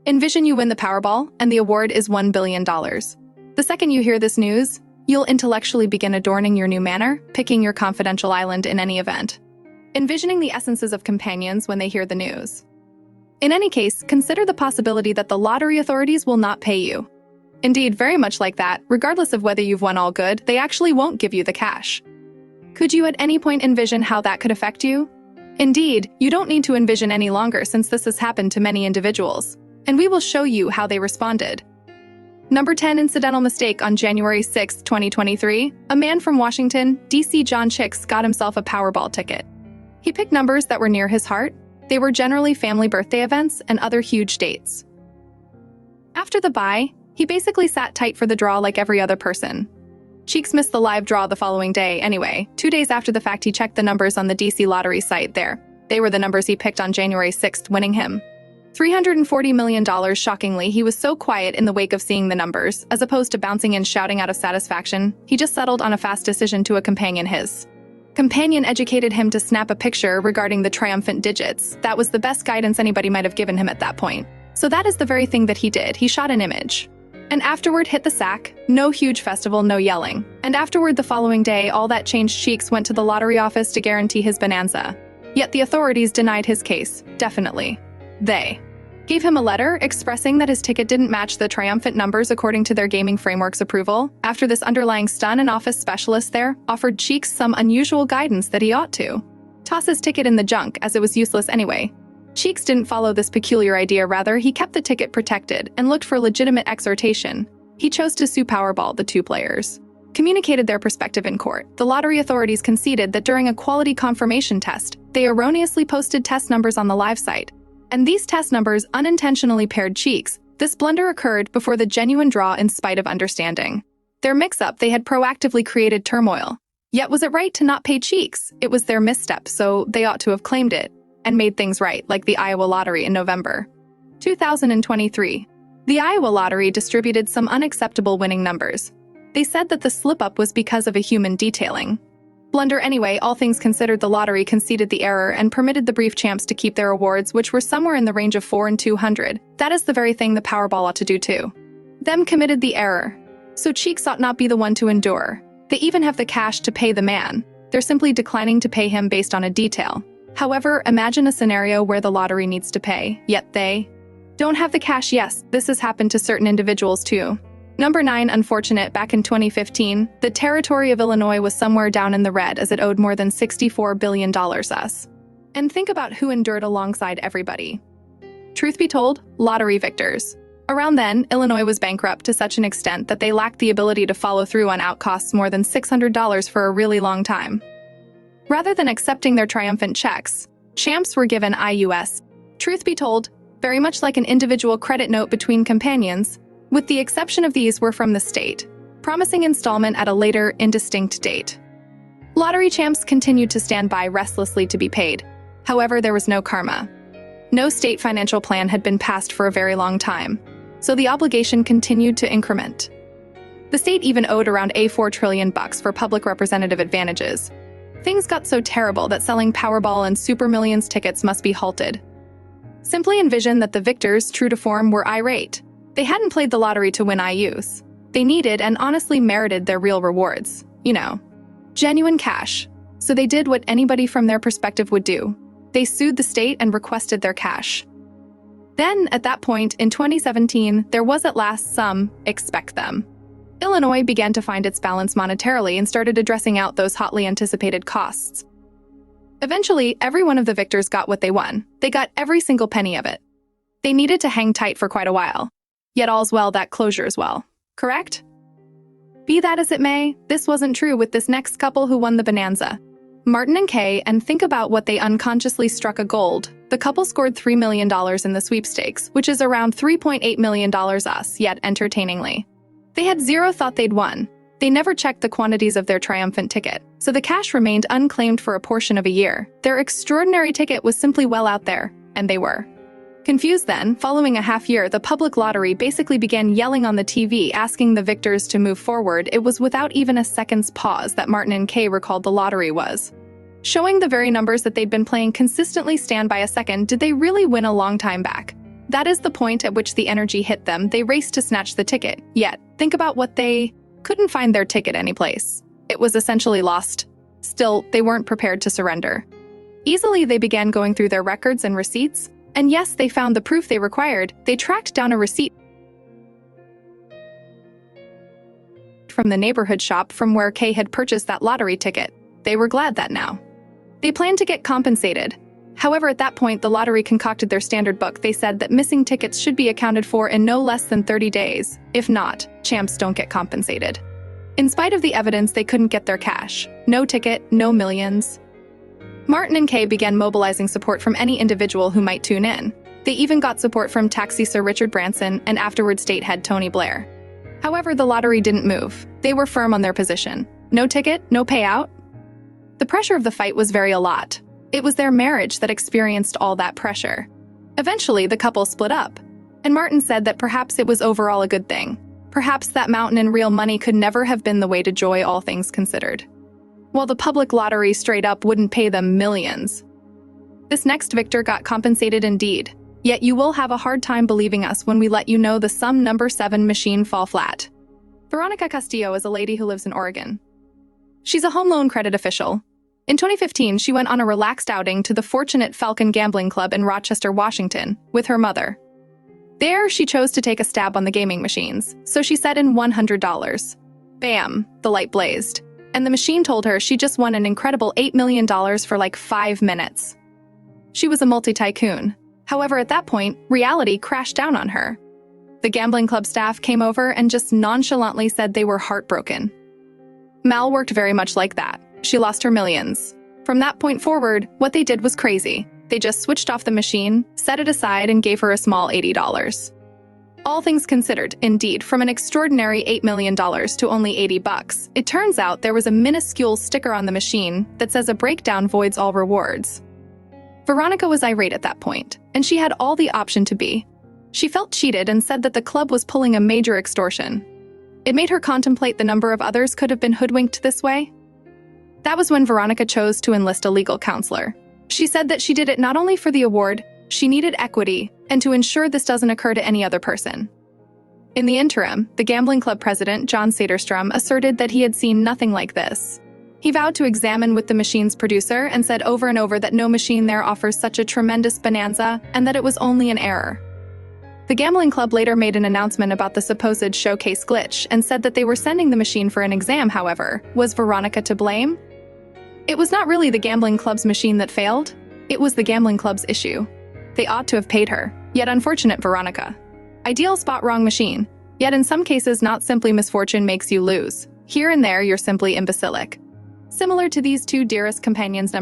Envision you win the Powerball, and the award is $1 billion. The second you hear this news, you'll intellectually begin adorning your new manor, picking your confidential island in any event, envisioning the essences of companions when they hear the news. In any case, consider the possibility that the lottery authorities will not pay you. Indeed, very much like that, regardless of whether you've won all good, they actually won't give you the cash. Could you at any point envision how that could affect you? Indeed, you don't need to envision any longer since this has happened to many individuals, and we will show you how they responded. Number 10 incidental mistake. On January 6, 2023, a man from Washington, D.C. John Chicks got himself a Powerball ticket. He picked numbers that were near his heart. They were generally family birthday events and other huge dates. After the buy, he basically sat tight for the draw like every other person. Cheeks missed the live draw the following day anyway. 2 days after the fact, he checked the numbers on the DC lottery site. They were the numbers he picked on January 6th, winning him $340 million. Shockingly, he was so quiet in the wake of seeing the numbers. As opposed to bouncing and shouting out of satisfaction, he just settled on a fast decision to a companion. His companion educated him to snap a picture regarding the triumphant digits. That was the best guidance anybody might have given him at that point. So that is the very thing that he did. He shot an image. And afterward hit the sack. No huge festival, no yelling. And afterward the following day, all that changed. Cheeks went to the lottery office to guarantee his bonanza. Yet the authorities denied his case. Definitely. They gave him a letter expressing that his ticket didn't match the triumphant numbers according to their gaming framework's approval. After this underlying stun, an office specialist there offered Cheeks some unusual guidance that he ought to toss his ticket in the junk, as it was useless anyway. Cheeks didn't follow this peculiar idea. Rather, he kept the ticket protected and looked for legitimate exhortation. He chose to sue Powerball. The two players communicated their perspective in court. The lottery authorities conceded that during a quality confirmation test, they erroneously posted test numbers on the live site, and these test numbers unintentionally paired Cheeks. This blunder occurred before the genuine draw in spite of understanding their mix-up. They had proactively created turmoil. Yet was it right to not pay Cheeks? It was their misstep, so they ought to have claimed it and made things right, like the Iowa lottery in November 2023. The Iowa lottery distributed some unacceptable winning numbers. They said that the slip-up was because of a human detailing blunder. Anyway, all things considered, the lottery conceded the error and permitted the brief champs to keep their awards, which were somewhere in the range of 4 and 200. That is the very thing the Powerball ought to do too. Them committed the error. So Cheeks ought not be the one to endure. They even have the cash to pay the man. They're simply declining to pay him based on a detail. However, imagine a scenario where the lottery needs to pay, yet they don't have the cash. Yes, this has happened to certain individuals too. Number 9, unfortunate. Back in 2015, the territory of Illinois was somewhere down in the red as it owed more than $64 billion us. And think about who endured alongside everybody. Truth be told, lottery victors. Around then, Illinois was bankrupt to such an extent that they lacked the ability to follow through on outcosts more than $600 for a really long time. Rather than accepting their triumphant checks, champs were given IUS. Truth be told, very much like an individual credit note between companions, with the exception of these were from the state, promising installment at a later, indistinct date. Lottery champs continued to stand by restlessly to be paid. However, there was no karma. No state financial plan had been passed for a very long time, so the obligation continued to increment. The state even owed around $4 trillion for public representative advantages. Things got so terrible that selling Powerball and Super Millions tickets must be halted. Simply envision that the victors, true to form, were irate. They hadn't played the lottery to win IUs. They needed and honestly merited their real rewards. Genuine cash. So they did what anybody from their perspective would do. They sued the state and requested their cash. Then, at that point, in 2017, there was at last some expect them. Illinois began to find its balance monetarily and started addressing out those hotly anticipated costs. Eventually, every one of the victors got what they won. They got every single penny of it. They needed to hang tight for quite a while. Yet all's well that closures well, correct? Be that as it may, this wasn't true with this next couple who won the bonanza. Martin and Kay, and think about what they unconsciously struck a gold. The couple scored $3 million in the sweepstakes, which is around $3.8 million us, yet entertainingly. They had zero thought they'd won. They never checked the quantities of their triumphant ticket, so the cash remained unclaimed for a portion of a year. Their extraordinary ticket was simply well out there, and they were confused. Then, following a half year, the public lottery basically began yelling on the TV, asking the victors to move forward. It was without even a second's pause that Martin and Kay recalled the lottery was showing the very numbers that they'd been playing consistently. Stand by a second, did they really win a long time back? That is the point at which the energy hit them. They raced to snatch the ticket. Yet, think about what they couldn't find their ticket anyplace. It was essentially lost. Still, they weren't prepared to surrender. Easily, they began going through their records and receipts, and yes, they found the proof they required. They tracked down a receipt from the neighborhood shop from where Kay had purchased that lottery ticket. They were glad that now they planned to get compensated. However, at that point, the lottery concocted their standard book. They said that missing tickets should be accounted for in no less than 30 days. If not, champs don't get compensated. In spite of the evidence, they couldn't get their cash. No ticket, no millions. Martin and Kay began mobilizing support from any individual who might tune in. They even got support from taxi Sir Richard Branson and afterward state head Tony Blair. However, the lottery didn't move. They were firm on their position. No ticket, no payout. The pressure of the fight was a lot. It was their marriage that experienced all that pressure. Eventually, the couple split up, and Martin said that perhaps it was overall a good thing. Perhaps that mountain in real money could never have been the way to joy, all things considered. While the public lottery straight up wouldn't pay them millions. This next victor got compensated indeed. Yet you will have a hard time believing us when we let you know the sum number 7 machine fall flat. Veronica Castillo is a lady who lives in Oregon. She's a home loan credit official. In 2015, she went on a relaxed outing to the Fortunate Falcon Gambling Club in Rochester, Washington, with her mother. There, she chose to take a stab on the gaming machines, so she set in $100. Bam, the light blazed, and the machine told her she just won an incredible $8 million for like 5 minutes. She was a multi-tycoon. However, at that point, reality crashed down on her. The gambling club staff came over and just nonchalantly said they were heartbroken. Mal worked very much like that. She lost her millions. From that point forward, what they did was crazy. They just switched off the machine, set it aside, and gave her a small $80. All things considered, indeed, from an extraordinary $8 million to only $80, it turns out there was a minuscule sticker on the machine that says a breakdown voids all rewards. Veronica was irate at that point, and she had all the option to be. She felt cheated and said that the club was pulling a major extortion. It made her contemplate the number of others could have been hoodwinked this way. That was when Veronica chose to enlist a legal counselor. She said that she did it not only for the award, she needed equity, and to ensure this doesn't occur to any other person. In the interim, the gambling club president, John Saderstrom, asserted that he had seen nothing like this. He vowed to examine with the machine's producer and said over and over that no machine there offers such a tremendous bonanza and that it was only an error. The gambling club later made an announcement about the supposed showcase glitch and said that they were sending the machine for an exam. However, was Veronica to blame? It was not really the gambling club's machine that failed. It was the gambling club's issue. They ought to have paid her. Yet unfortunate Veronica. Ideal spot wrong machine. Yet in some cases not simply misfortune makes you lose. Here and there you're simply imbecilic. Similar to these two dearest companions.